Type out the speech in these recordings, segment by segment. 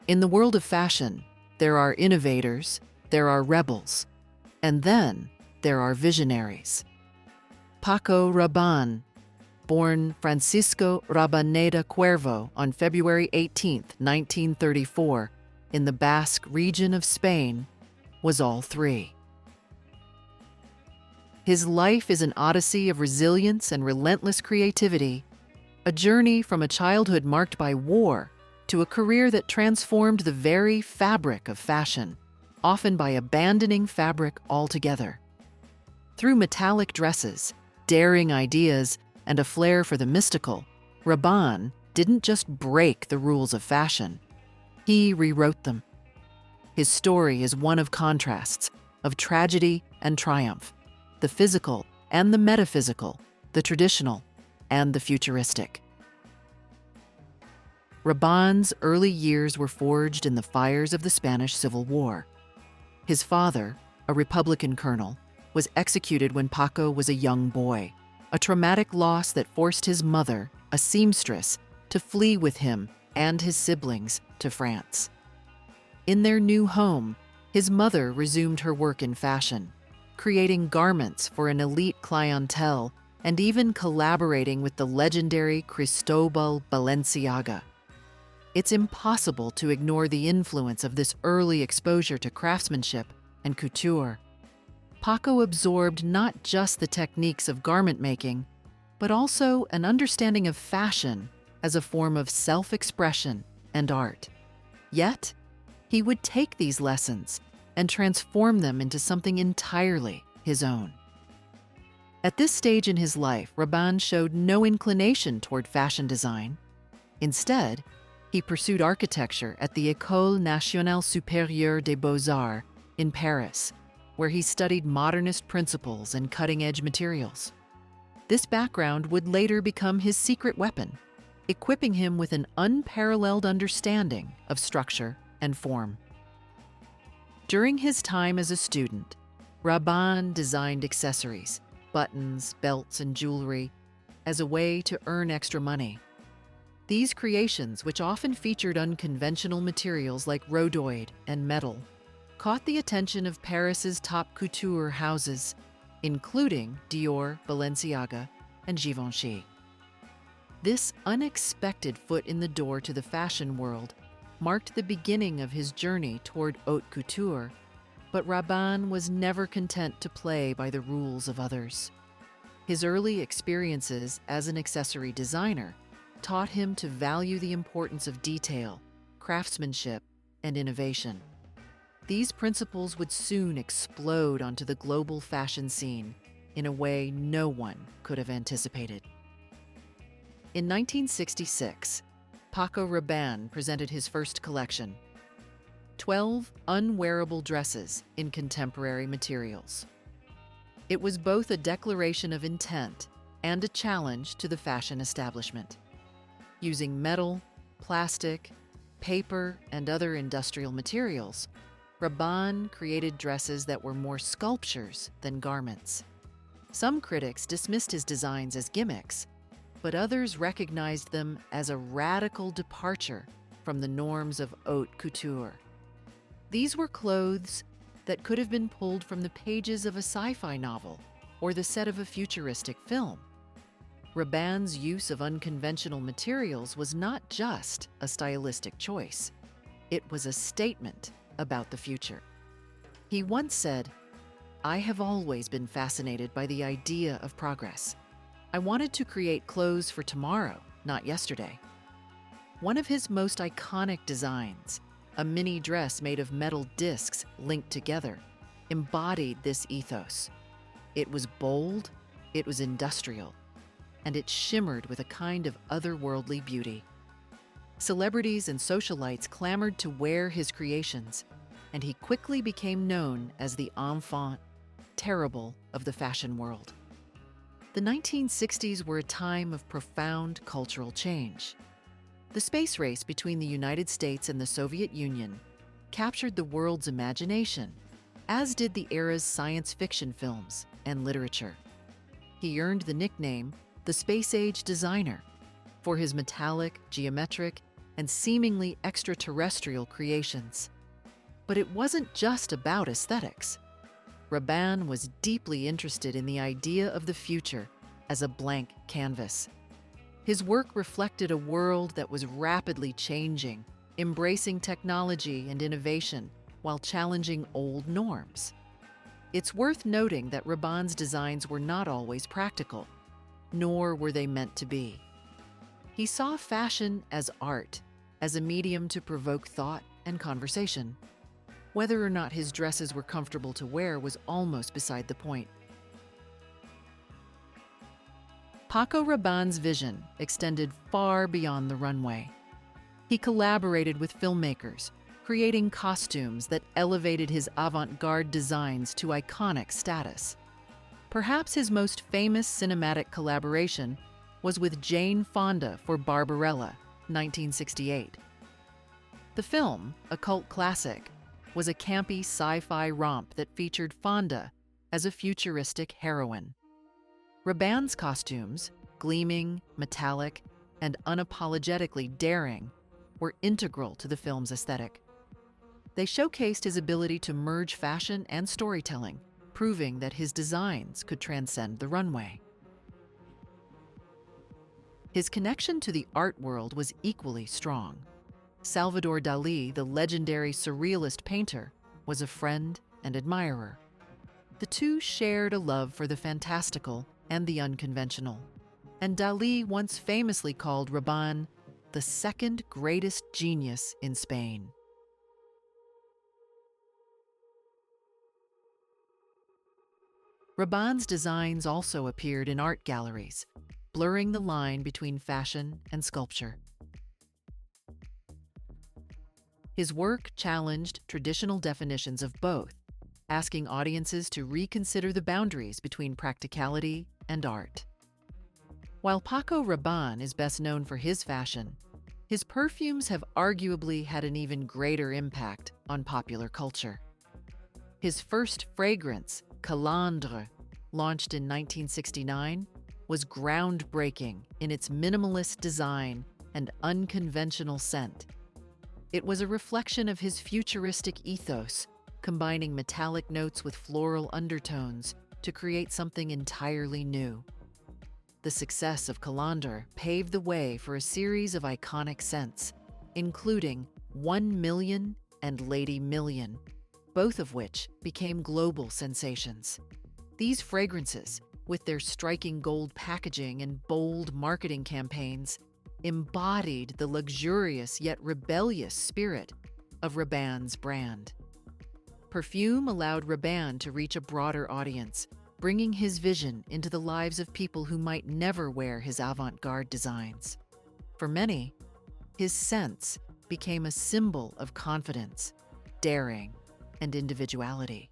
In the world of fashion, there are innovators, there are rebels, and then there are visionaries. Paco Rabanne, born Francisco Rabaneda Cuervo on February 18, 1934, in the Basque region of Spain, was all three. His life is an odyssey of resilience and relentless creativity, a journey from a childhood marked by war to a career that transformed the very fabric of fashion, often by abandoning fabric altogether. Through metallic dresses, daring ideas, and a flair for the mystical, Rabanne didn't just break the rules of fashion, he rewrote them. His story is one of contrasts, of tragedy and triumph, the physical and the metaphysical, the traditional and the futuristic. Rabanne's early years were forged in the fires of the Spanish Civil War. His father, a Republican colonel, was executed when Paco was a young boy, a traumatic loss that forced his mother, a seamstress, to flee with him and his siblings to France. In their new home, his mother resumed her work in fashion, creating garments for an elite clientele and even collaborating with the legendary Cristobal Balenciaga. It's impossible to ignore the influence of this early exposure to craftsmanship and couture. Paco absorbed not just the techniques of garment making, but also an understanding of fashion as a form of self-expression and art. Yet, he would take these lessons and transform them into something entirely his own. At this stage in his life, Rabanne showed no inclination toward fashion design. Instead, he pursued architecture at the École Nationale Supérieure des Beaux-Arts in Paris, where he studied modernist principles and cutting-edge materials. This background would later become his secret weapon, equipping him with an unparalleled understanding of structure and form. During his time as a student, Rabanne designed accessories, buttons, belts, and jewelry as a way to earn extra money. These creations, which often featured unconventional materials like rhodoid and metal, caught the attention of Paris's top couture houses, including Dior, Balenciaga, and Givenchy. This unexpected foot in the door to the fashion world marked the beginning of his journey toward haute couture, but Rabanne was never content to play by the rules of others. His early experiences as an accessory designer taught him to value the importance of detail, craftsmanship, and innovation. These principles would soon explode onto the global fashion scene in a way no one could have anticipated. In 1966, Paco Rabanne presented his first collection, 12 Unwearable Dresses in Contemporary Materials. It was both a declaration of intent and a challenge to the fashion establishment. Using metal, plastic, paper, and other industrial materials, Rabanne created dresses that were more sculptures than garments. Some critics dismissed his designs as gimmicks, but others recognized them as a radical departure from the norms of haute couture. These were clothes that could have been pulled from the pages of a sci-fi novel or the set of a futuristic film. Rabanne's use of unconventional materials was not just a stylistic choice. It was a statement about the future. He once said, "I have always been fascinated by the idea of progress. I wanted to create clothes for tomorrow, not yesterday." One of his most iconic designs, a mini dress made of metal discs linked together, embodied this ethos. It was bold, it was industrial, and it shimmered with a kind of otherworldly beauty. Celebrities and socialites clamored to wear his creations, and he quickly became known as the enfant terrible of the fashion world. The 1960s were a time of profound cultural change. The space race between the United States and the Soviet Union captured the world's imagination, as did the era's science fiction films and literature. He earned the nickname the Space Age Designer for his metallic, geometric, and seemingly extraterrestrial creations. But it wasn't just about aesthetics. Rabanne was deeply interested in the idea of the future as a blank canvas. His work reflected a world that was rapidly changing, embracing technology and innovation while challenging old norms. It's worth noting that Rabanne's designs were not always practical, nor were they meant to be. He saw fashion as art, as a medium to provoke thought and conversation. Whether or not his dresses were comfortable to wear was almost beside the point. Paco Rabanne's vision extended far beyond the runway. He collaborated with filmmakers, creating costumes that elevated his avant-garde designs to iconic status. Perhaps his most famous cinematic collaboration was with Jane Fonda for Barbarella, 1968. The film, a cult classic, was a campy sci-fi romp that featured Fonda as a futuristic heroine. Rabanne's costumes, gleaming, metallic, and unapologetically daring, were integral to the film's aesthetic. They showcased his ability to merge fashion and storytelling, proving that his designs could transcend the runway. His connection to the art world was equally strong. Salvador Dalí, the legendary surrealist painter, was a friend and admirer. The two shared a love for the fantastical and the unconventional, and Dalí once famously called Rabanne the second greatest genius in Spain. Rabanne's designs also appeared in art galleries, blurring the line between fashion and sculpture. His work challenged traditional definitions of both, asking audiences to reconsider the boundaries between practicality and art. While Paco Rabanne is best known for his fashion, his perfumes have arguably had an even greater impact on popular culture. His first fragrance, Calandre, launched in 1969, was groundbreaking in its minimalist design and unconventional scent. It was a reflection of his futuristic ethos, combining metallic notes with floral undertones to create something entirely new. The success of Calandre paved the way for a series of iconic scents, including 1 Million and Lady Million, both of which became global sensations. These fragrances, with their striking gold packaging and bold marketing campaigns, embodied the luxurious yet rebellious spirit of Rabanne's brand. Perfume allowed Rabanne to reach a broader audience, bringing his vision into the lives of people who might never wear his avant-garde designs. For many, his scents became a symbol of confidence, daring, and individuality.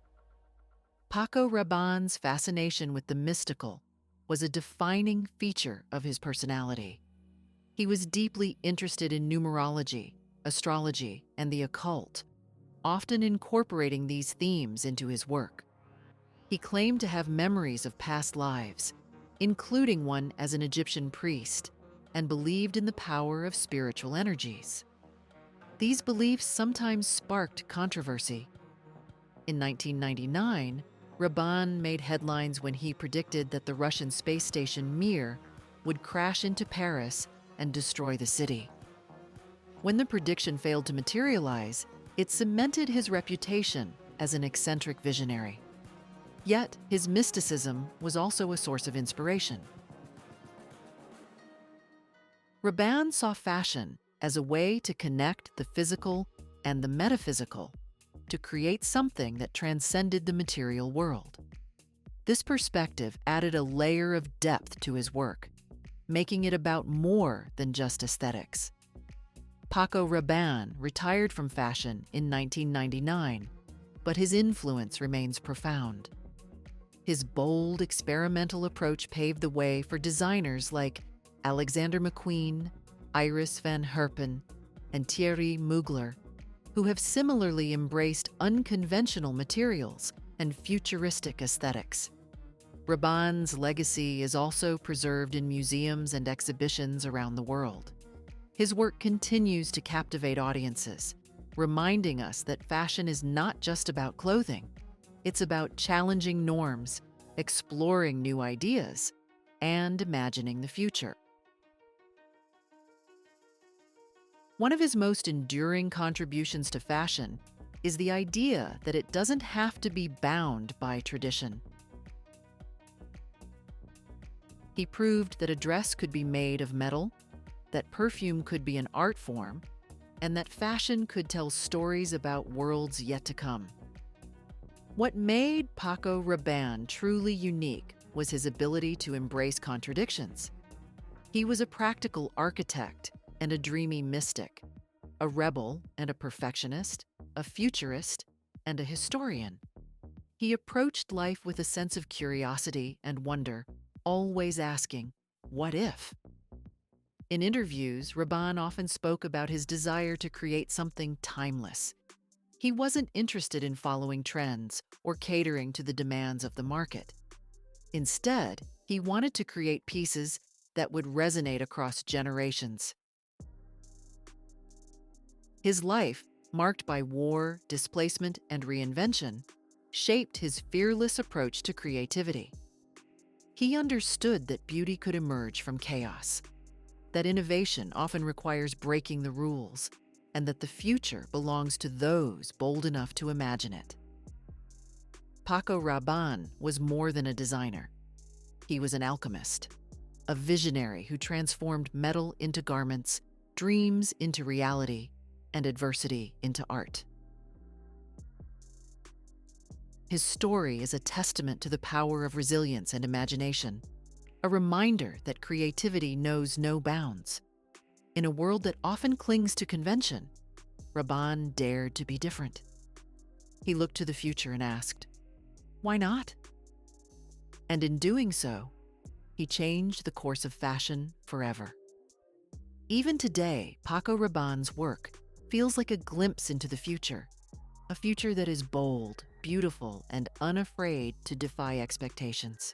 Paco Rabanne's fascination with the mystical was a defining feature of his personality. He was deeply interested in numerology, astrology, and the occult, often incorporating these themes into his work. He claimed to have memories of past lives, including one as an Egyptian priest, and believed in the power of spiritual energies. These beliefs sometimes sparked controversy. In 1999, Rabanne made headlines when he predicted that the Russian space station Mir would crash into Paris and destroy the city. When the prediction failed to materialize, it cemented his reputation as an eccentric visionary. Yet, his mysticism was also a source of inspiration. Rabanne saw fashion as a way to connect the physical and the metaphysical, to create something that transcended the material world. This perspective added a layer of depth to his work, making it about more than just aesthetics. Paco Rabanne retired from fashion in 1999, but his influence remains profound. His bold, experimental approach paved the way for designers like Alexander McQueen, Iris van Herpen, and Thierry Mugler, who have similarly embraced unconventional materials and futuristic aesthetics. Rabanne's legacy is also preserved in museums and exhibitions around the world. His work continues to captivate audiences, reminding us that fashion is not just about clothing. It's about challenging norms, exploring new ideas, and imagining the future. One of his most enduring contributions to fashion is the idea that it doesn't have to be bound by tradition. He proved that a dress could be made of metal, that perfume could be an art form, and that fashion could tell stories about worlds yet to come. What made Paco Rabanne truly unique was his ability to embrace contradictions. He was a practical architect and a dreamy mystic, a rebel and a perfectionist, a futurist and a historian. He approached life with a sense of curiosity and wonder, always asking, "What if?" In interviews, Rabanne often spoke about his desire to create something timeless. He wasn't interested in following trends or catering to the demands of the market. Instead, he wanted to create pieces that would resonate across generations. His life, marked by war, displacement, and reinvention, shaped his fearless approach to creativity. He understood that beauty could emerge from chaos, that innovation often requires breaking the rules, and that the future belongs to those bold enough to imagine it. Paco Rabanne was more than a designer. He was an alchemist, a visionary who transformed metal into garments, dreams into reality, and adversity into art. His story is a testament to the power of resilience and imagination, a reminder that creativity knows no bounds. In a world that often clings to convention, Rabanne dared to be different. He looked to the future and asked, "Why not?" And in doing so, he changed the course of fashion forever. Even today, Paco Rabanne's work feels like a glimpse into the future, a future that is bold, beautiful, and unafraid to defy expectations.